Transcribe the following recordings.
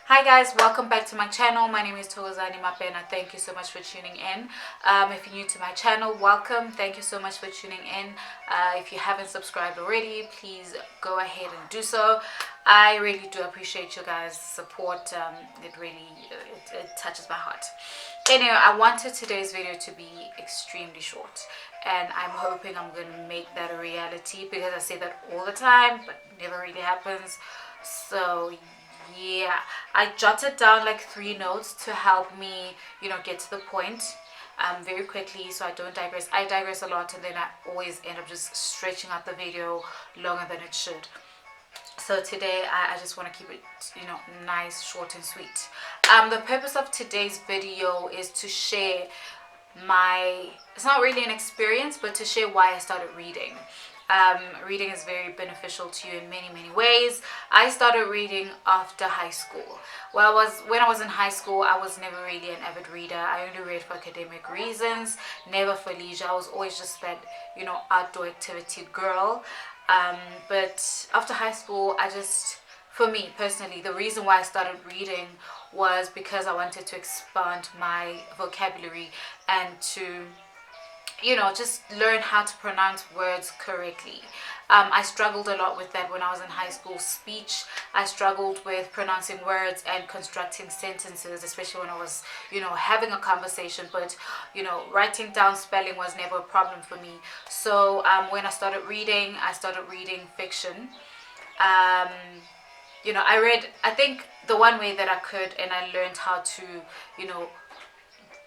Hi guys, welcome back to my channel. My name is Togozani Mapena. Thank you so much for tuning in. If you're new to my channel, welcome. Thank you so much for tuning in. If you haven't subscribed already, please go ahead and do so. I really do appreciate you guys' support. It touches my heart. Anyway, I wanted today's video to be extremely short, and I'm hoping I'm going to make that a reality, because I say that all the time but never really happens. So yeah, I jotted down like 3 notes to help me, get to the point very quickly, so I don't digress. I digress a lot, and then I always end up just stretching out the video longer than it should. So today I just want to keep it, nice, short and sweet. The purpose of today's video is to share it's not really an experience, but to share why I started reading. Reading is very beneficial to you in many ways. I started reading after high school. When I was in high school, I was never really an avid reader. I only read for academic reasons, never for leisure. I was always just that, outdoor activity girl. But after high school, for me personally, the reason why I started reading was because I wanted to expand my vocabulary and to just learn how to pronounce words correctly. I struggled a lot with that when I was in high school. Speech, I struggled with pronouncing words and constructing sentences, especially when I was, having a conversation. But, writing down spelling was never a problem for me. So when I started reading fiction. I think the one way that I could, and I learned how to,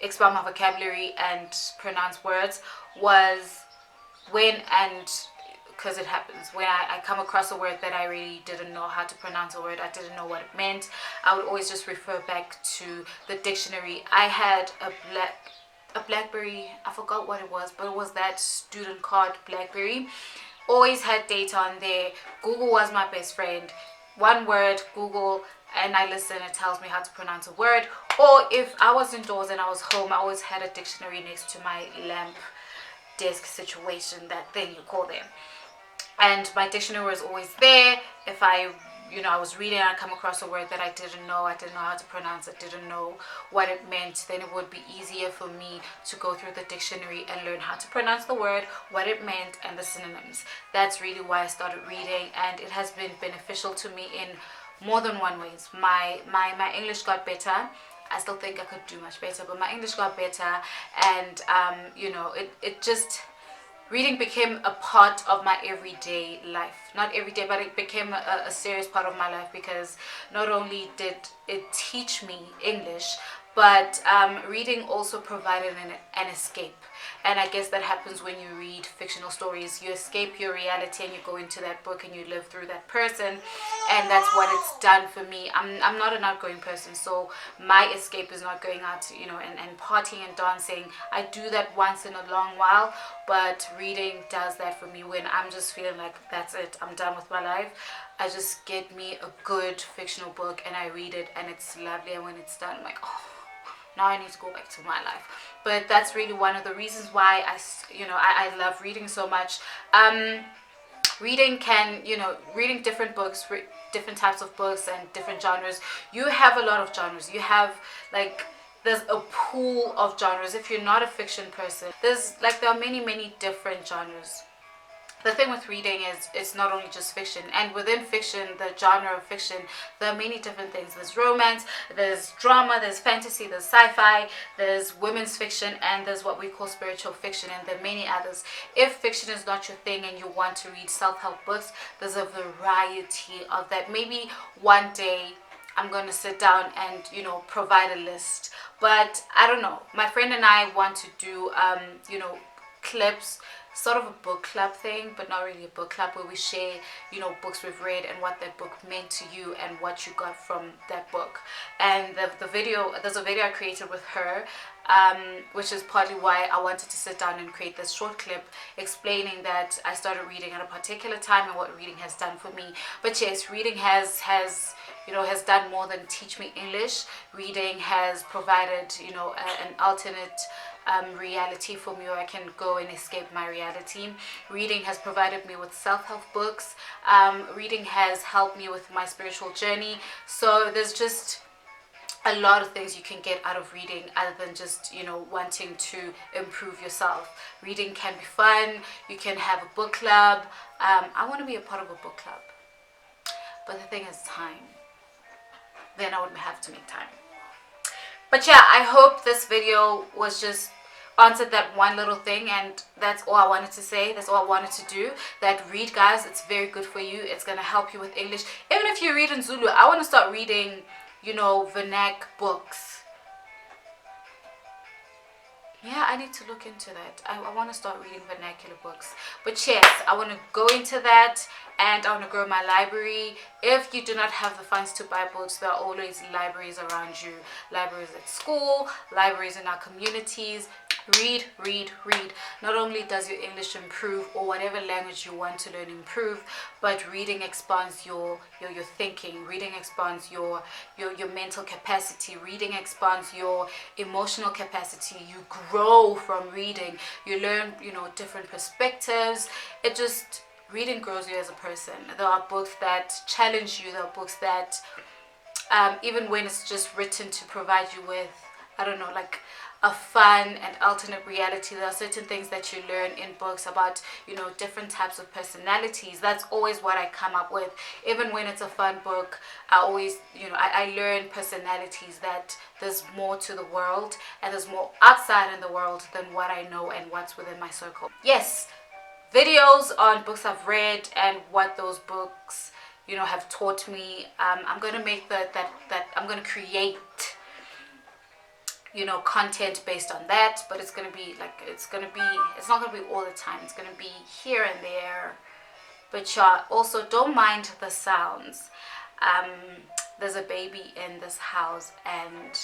expand my vocabulary and pronounce words, was because it happens when I come across a word that I really didn't know how to pronounce a word, I didn't know what it meant, I would always just refer back to the dictionary. I had a Blackberry, I forgot what it was, but it was that student card Blackberry. Always had data on there. Google was my best friend. One word, Google, and I listen, it tells me how to pronounce a word. Or if I was indoors and I was home, I always had a dictionary next to my lamp desk situation, that thing you call them. And my dictionary was always there. If I was reading and I come across a word that I didn't know how to pronounce it, didn't know what it meant, then it would be easier for me to go through the dictionary and learn how to pronounce the word, what it meant, and the synonyms. That's really why I started reading, and it has been beneficial to me in more than one ways. My English got better. I still think I could do much better, but my English got better, and it just, reading became a part of my everyday life. Not every day, but it became a serious part of my life, because not only did it teach me English, but reading also provided an escape. And I guess that happens when you read fictional stories. You escape your reality and you go into that book and you live through that person. And that's what it's done for me. I'm not an outgoing person, so my escape is not going out, and partying and dancing. I do that once in a long while, but reading does that for me when I'm just feeling like that's it, I'm done with my life. I just get me a good fictional book and I read it, and it's lovely. And when it's done, I'm like, oh, now I need to go back to my life. But that's really one of the reasons why I love reading so much. Reading reading different books, different types of books and different genres. You have a lot of genres. You have there's a pool of genres. If you're not a fiction person, there are many different genres. The thing with reading is it's not only just fiction, and within fiction, the genre of fiction, there are many different things. There's romance, there's drama, there's fantasy, there's sci-fi, there's women's fiction, and there's what we call spiritual fiction, and there are many others. If fiction is not your thing and you want to read self-help books, there's a variety of that. Maybe one day I'm going to sit down and provide a list, but I don't know. My friend and I want to do clips, sort of a book club thing, but not really a book club, where we share books we've read and what that book meant to you and what you got from that book. And there's a video I created with her, which is partly why I wanted to sit down and create this short clip explaining that I started reading at a particular time and what reading has done for me. But yes, reading has done more than teach me English. Reading has provided an alternate reality for me, where I can go and escape my reality. Reading has provided me with self-help books. Reading has helped me with my spiritual journey. So there's just a lot of things you can get out of reading other than just, you know, wanting to improve yourself. Reading can be fun. You can have a book club. I want to be a part of a book club, but the thing is time. Then I would have to make time. But yeah, I hope this video was just answered that one little thing, and that's all I wanted to say. That's all I wanted to do. That read, guys, it's very good for you. It's gonna help you with English. Even if you read in Zulu, I want to start reading, you know, vernac books. Yeah, I need to look into that. I want to start reading vernacular books. But yes, I want to go into that, and I want to grow my library. If you do not have the funds to buy books, there are always libraries around you. Libraries at school, libraries in our communities. Read, read, read. Not only does your English improve, or whatever language you want to learn improve, but reading expands your thinking. Reading expands your mental capacity. Reading expands your emotional capacity. You grow from reading. You learn, you know, different perspectives. It just, reading grows you as a person. There are books that challenge you. There are books that even when it's just written to provide you with, I don't know, like a fun and alternate reality, there are certain things that you learn in books about, you know, different types of personalities. That's always what I come up with. Even when it's a fun book, I always, you know, I learn personalities, that there's more to the world and there's more outside in the world than what I know and what's within my circle. Yes, videos on books I've read and what those books, you know, have taught me. I'm gonna make that I'm gonna create, you know, content based on that, but it's gonna be like, it's not gonna be all the time. It's gonna be here and there. But yeah, also don't mind the sounds. There's a baby in this house and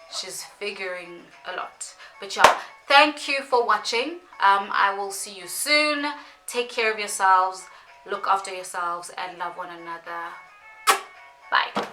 she's figuring a lot. But yeah, thank you for watching. I will see you soon. Take care of yourselves, look after yourselves, and love one another. Bye.